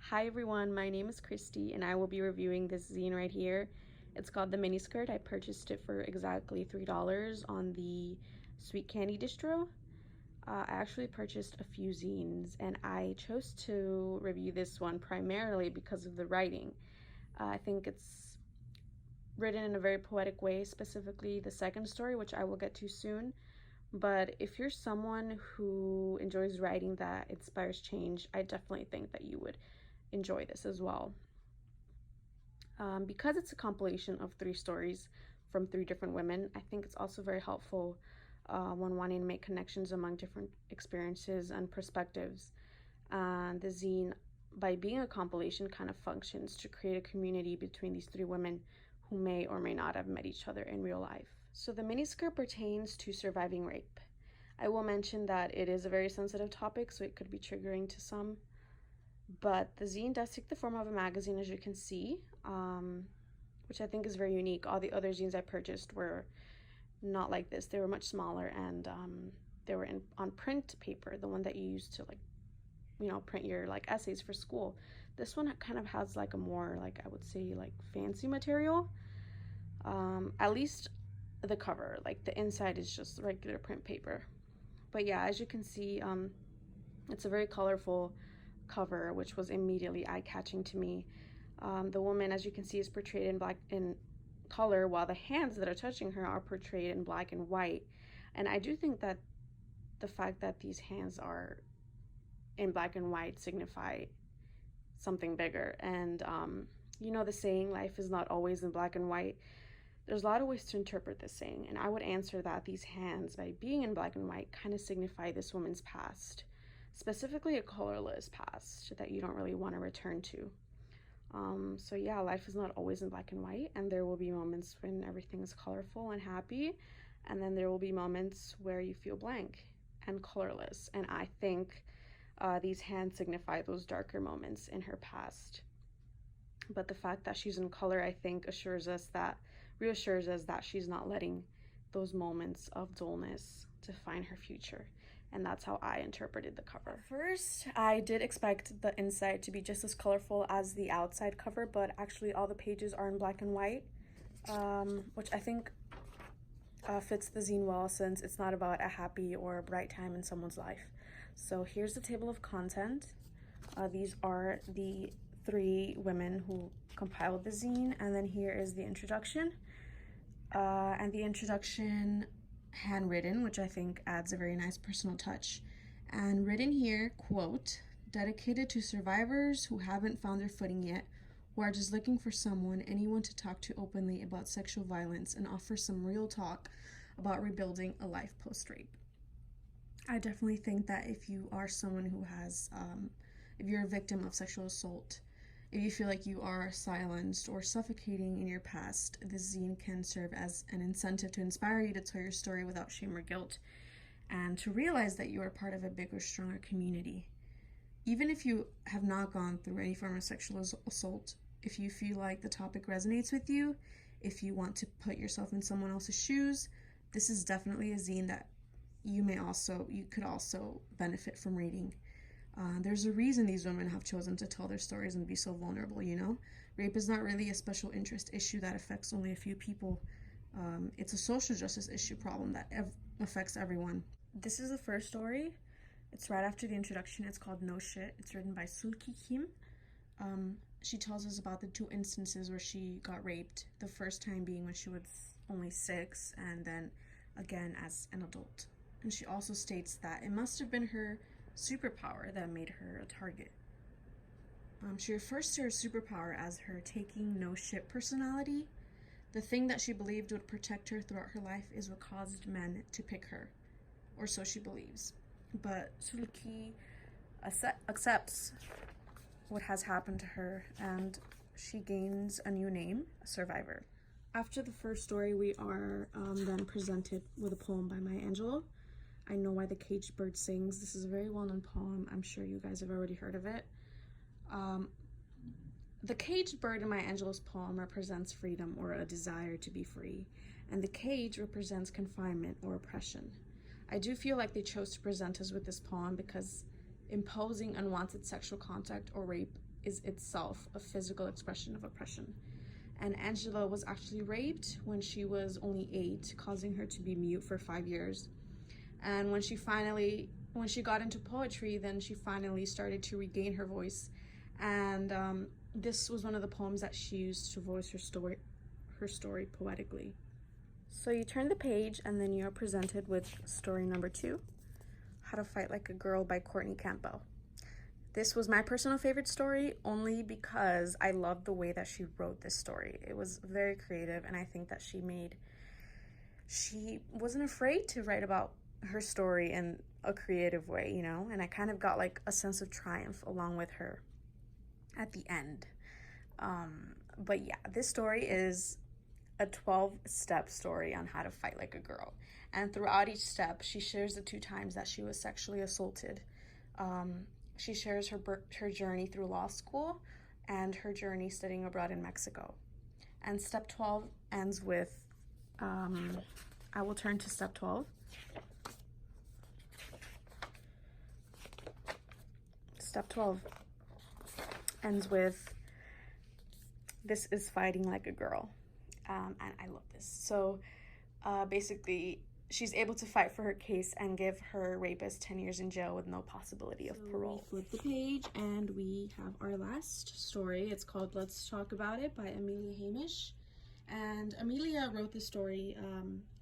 Hi everyone, my name is Christy and I will be reviewing this zine right here. It's called the MiniSkirt. I purchased it for exactly $3 on the Sweet Candy distro. I actually purchased a few zines and I chose to review this one primarily because of the writing. I think it's written in a very poetic way, specifically the second story, which I will get to soon. But if you're someone who enjoys writing that inspires change, I definitely think that you would enjoy this as well. Because it's a compilation of 3 stories from 3 different women, I think it's also very helpful when wanting to make connections among different experiences and perspectives. The zine, by being a compilation, kind of functions to create a community between these 3 women who may or may not have met each other in real life. So the miniskirt pertains to surviving rape. I will mention that it is a very sensitive topic, so it could be triggering to some. But the zine does take the form of a magazine, as you can see, which I think is very unique. All the other zines I purchased were not like this. They were much smaller, and they were on print paper, the one that you use to, like, you know, print your like essays for school. This one kind of has like a more, like, I would say, like fancy material. At least the cover, like the inside is just regular print paper. But yeah, as you can see, it's a very colorful cover, which was immediately eye-catching to me. The woman, as you can see, is portrayed in color, while the hands that are touching her are portrayed in black and white. And I do think that the fact that these hands are in black and white signify something bigger. And you know the saying, life is not always in black and white. There's a lot of ways to interpret this saying, and I would answer that these hands, by being in black and white, kind of signify this woman's past, specifically a colorless past that you don't really want to return to. So yeah, life is not always in black and white, and there will be moments when everything is colorful and happy, and then there will be moments where you feel blank and colorless. And I think these hands signify those darker moments in her past. But the fact that she's in color, I think, reassures us that she's not letting those moments of dullness define her future. And that's how I interpreted the cover. First, I did expect the inside to be just as colorful as the outside cover, but actually all the pages are in black and white, which I think fits the zine well, since it's not about a happy or a bright time in someone's life. So here's the table of content. These are the 3 women who compiled the zine, and then here is the introduction. And the introduction handwritten, which I think adds a very nice personal touch. And written here, quote, dedicated to survivors who haven't found their footing yet, who are just looking for anyone to talk to openly about sexual violence and offer some real talk about rebuilding a life post-rape. I definitely think that if you are someone who has, if you're a victim of sexual assault, if you feel like you are silenced or suffocating in your past, this zine can serve as an incentive to inspire you to tell your story without shame or guilt, and to realize that you are part of a bigger, stronger community. Even if you have not gone through any form of sexual assault, if you feel like the topic resonates with you, if you want to put yourself in someone else's shoes, this is definitely a zine that you could also benefit from reading. There's a reason these women have chosen to tell their stories and be so vulnerable, you know? Rape is not really a special interest issue that affects only a few people. It's a social justice issue problem that affects everyone. This is the first story. It's right after the introduction. It's called No Shit. It's written by Sulki Kim. She tells us about the 2 instances where she got raped. The first time being when she was only 6, and then again as an adult. And she also states that it must have been her superpower that made her a target. She refers to her superpower as her taking no shit personality. The thing that she believed would protect her throughout her life is what caused men to pick her, or so she believes. But Sulki accepts what has happened to her, and she gains a new name, a survivor. After the first story, we are then presented with a poem by Maya Angelou. I Know Why the Caged Bird Sings. This is a very well-known poem. I'm sure you guys have already heard of it. The caged bird in Maya Angelou's poem represents freedom, or a desire to be free, and the cage represents confinement or oppression. I do feel like they chose to present us with this poem because Imposing unwanted sexual contact or rape is itself a physical expression of oppression. And Angela was actually raped when she was only 8, causing her to be mute for 5 years. And when she got into poetry, then she finally started to regain her voice. And this was one of the poems that she used to voice her story poetically. So you turn the page and then you're presented with story number 2, How to Fight Like a Girl by Courtney Campbell. This was my personal favorite story only because I loved the way that she wrote this story. It was very creative, and I think that she wasn't afraid to write about her story in a creative way, you know, and I kind of got like a sense of triumph along with her at the end. But yeah, this story is a 12-step story on how to fight like a girl. And throughout each step, she shares the 2 times that she was sexually assaulted. She shares her journey through law school and her journey studying abroad in Mexico. And step 12 ends with, I will turn to step 12. Step 12 ends with, this is fighting like a girl. And I love this. So basically, she's able to fight for her case and give her rapist 10 years in jail with no possibility of parole. We flip the page and we have our last story. It's called Let's Talk About It by Amelia Hamish. And Amelia wrote this story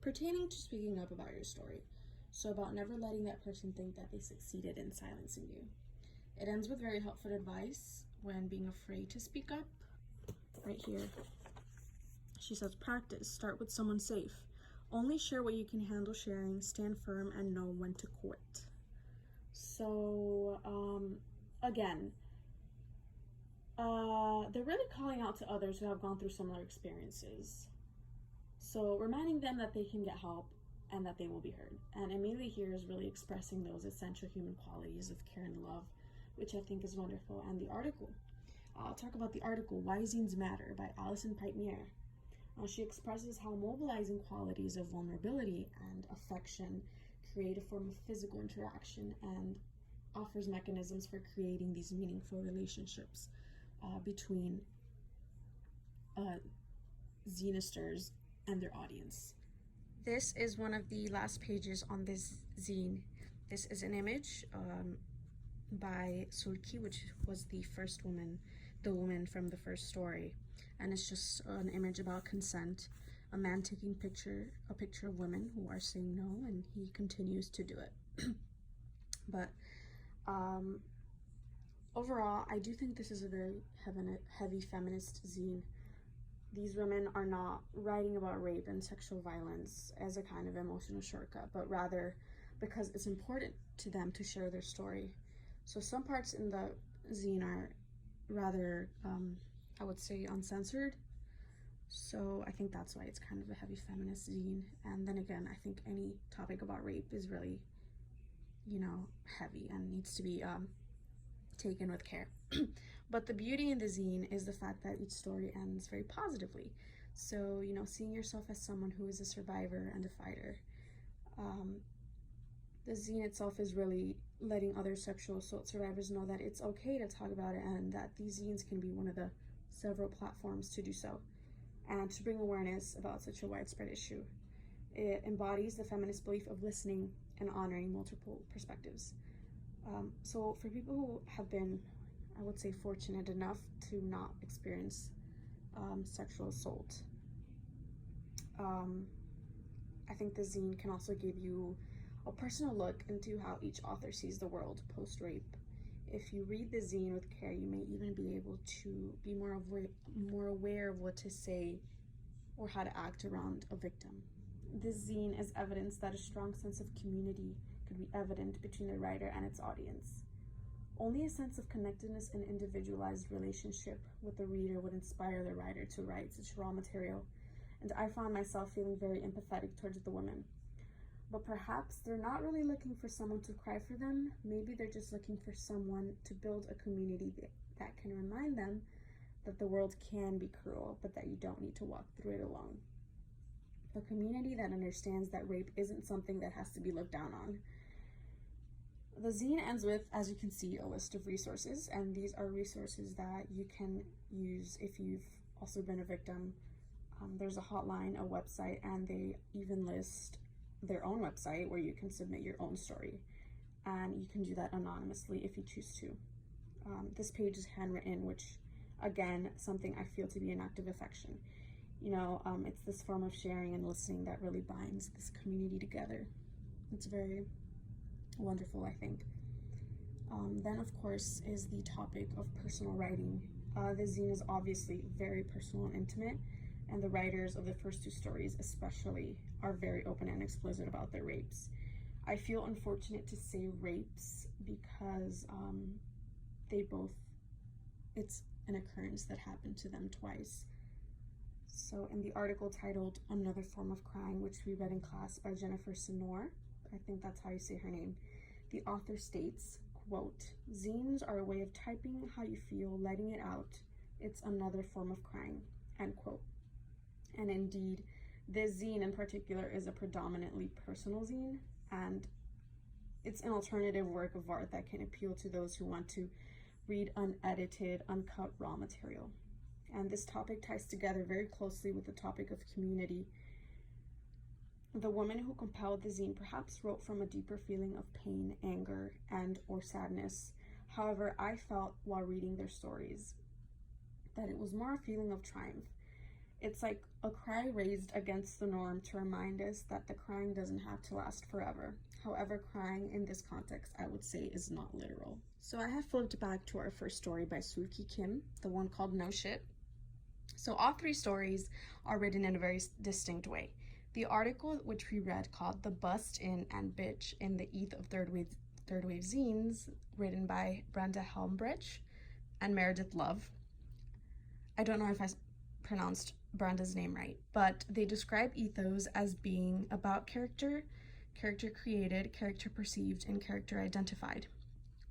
pertaining to speaking up about your story. So about never letting that person think that they succeeded in silencing you. It ends with very helpful advice when being afraid to speak up. Right here. She says, practice. Start with someone safe. Only share what you can handle sharing, stand firm, and know when to quit. So, again, they're really calling out to others who have gone through similar experiences. So, reminding them that they can get help and that they will be heard. And Amelia here is really expressing those essential human qualities of care and love, which I think is wonderful. And the article, I'll talk about the article, Why Zines Matter by Alison Pipe-Mier. She expresses how mobilizing qualities of vulnerability and affection create a form of physical interaction and offers mechanisms for creating these meaningful relationships between zinisters and their audience. This is one of the last pages on this zine. This is an image by Sulki, which was the woman from the first story. And it's just an image about consent, a man taking a picture of women who are saying no, and he continues to do it. But overall, I do think this is a very heavy feminist zine. These women are not writing about rape and sexual violence as a kind of emotional shortcut, but rather because it's important to them to share their story. So some parts in the zine are rather I would say uncensored, so I think that's why it's kind of a heavy feminist zine. And then again, I think any topic about rape is really, you know, heavy and needs to be taken with care. But the beauty in the zine is the fact that each story ends very positively. So, you know, seeing yourself as someone who is a survivor and a fighter. The zine itself is really letting other sexual assault survivors know that it's okay to talk about it, and that these zines can be one of the several platforms to do so, and to bring awareness about such a widespread issue. It embodies the feminist belief of listening and honoring multiple perspectives. So for people who have been, I would say, fortunate enough to not experience sexual assault, I think the zine can also give you a personal look into how each author sees the world post-rape. If you read the zine with care, you may even be able to be more aware of what to say or how to act around a victim. This zine is evidence that a strong sense of community could be evident between the writer and its audience. Only a sense of connectedness and individualized relationship with the reader would inspire the writer to write such raw material, and I found myself feeling very empathetic towards the women. But perhaps they're not really looking for someone to cry for them. Maybe they're just looking for someone to build a community that can remind them that the world can be cruel, but that you don't need to walk through it alone. A community that understands that rape isn't something that has to be looked down on. The zine ends with, as you can see, a list of resources, and these are resources that you can use if you've also been a victim. There's a hotline, a website, and they even list their own website where you can submit your own story, and you can do that anonymously if you choose to. This page is handwritten, which, again, something I feel to be an act of affection. It's this form of sharing and listening that really binds this community together. It's very wonderful, I think. Then, of course, is the topic of personal writing. The zine is obviously very personal and intimate, and the writers of the first two stories especially are very open and explicit about their rapes. I feel unfortunate to say rapes because it's an occurrence that happened to them twice. So in the article titled Another Form of Crying, which we read in class by Jennifer Senor, I think that's how you say her name, the author states, quote, "Zines are a way of typing how you feel, letting it out. It's another form of crying," end quote. And indeed, this zine in particular is a predominantly personal zine, and it's an alternative work of art that can appeal to those who want to read unedited, uncut raw material. And this topic ties together very closely with the topic of community. The woman who compiled the zine perhaps wrote from a deeper feeling of pain, anger, and/or sadness. However, I felt while reading their stories that it was more a feeling of triumph. It's like a cry raised against the norm to remind us that the crying doesn't have to last forever. However, crying in this context, I would say, is not literal. So I have flipped back to our first story by Sulki Kim, the one called No Shit. So all three stories are written in a very distinct way. The article which we read called The Bust In and Bitch in the Eth of Third Wave Zines, written by Brenda Helmbrecht and Meredith Love. I don't know if I pronounced Brenda's name right, but they describe ethos as being about character created, character perceived, and character identified.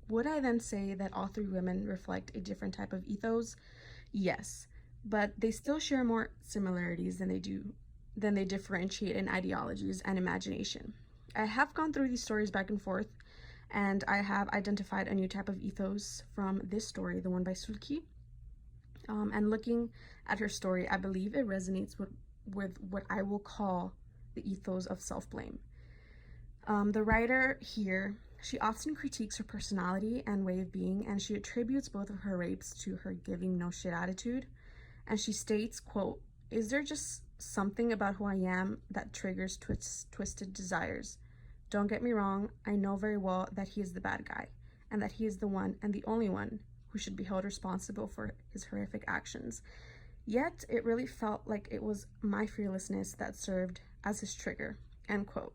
Would I then say that all three women reflect a different type of ethos? Yes, but they still share more similarities than they differentiate in ideologies and imagination. I have gone through these stories back and forth, and I have identified a new type of ethos from this story, the one by Sulki. And looking at her story, I believe it resonates with what I will call the ethos of self-blame. The writer here, she often critiques her personality and way of being, and she attributes both of her rapes to her giving no shit attitude. And she states, quote, "Is there just something about who I am that triggers twisted desires? Don't get me wrong, I know very well that he is the bad guy, and that he is the one and the only one who should be held responsible for his horrific actions. Yet it really felt like it was my fearlessness that served as his trigger," end quote.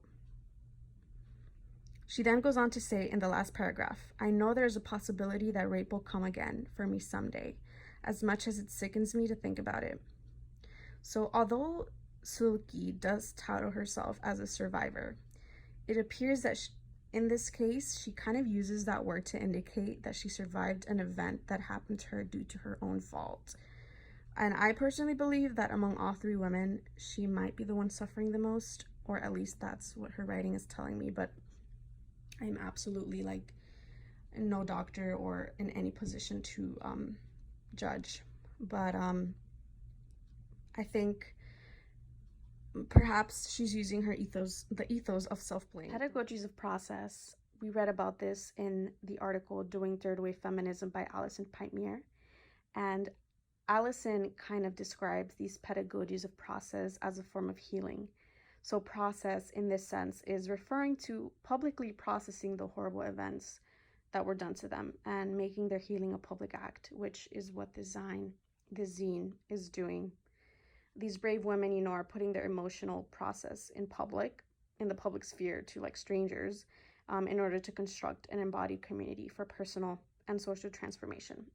She then goes on to say in the last paragraph, "I know there's a possibility that rape will come again for me someday, as much as it sickens me to think about it." So although Sulki does title herself as a survivor, it appears that in this case, she kind of uses that word to indicate that she survived an event that happened to her due to her own fault. And I personally believe that among all three women, she might be the one suffering the most, or at least that's what her writing is telling me, but I'm absolutely no doctor or in any position to judge. But I think perhaps she's using the ethos of self-blame. Pedagogies of process. We read about this in the article Doing Third Wave Feminism by Alison Pintmere. And Alison kind of describes these pedagogies of process as a form of healing. So process in this sense is referring to publicly processing the horrible events that were done to them and making their healing a public act, which is what the zine is doing. These brave women, are putting their emotional process in the public sphere to strangers in order to construct an embodied community for personal and social transformation.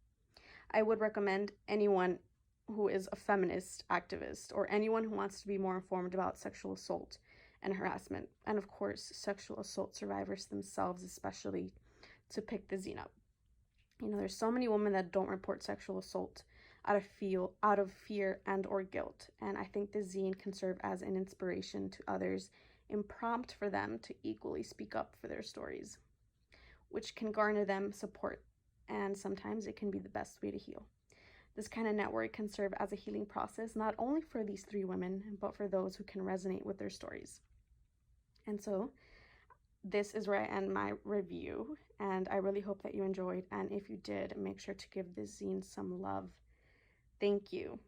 I would recommend anyone who is a feminist activist or anyone who wants to be more informed about sexual assault and harassment, and of course, sexual assault survivors themselves especially, to pick the zine up. There's so many women that don't report sexual assault out of fear and or guilt, and I think the zine can serve as an inspiration to others and prompt for them to equally speak up for their stories. which can garner them support, and sometimes it can be the best way to heal. This kind of network can serve as a healing process, not only for these 3 women, but for those who can resonate with their stories. And so this is where I end my review, and I really hope that you enjoyed. And if you did, make sure to give this zine some love. Thank you.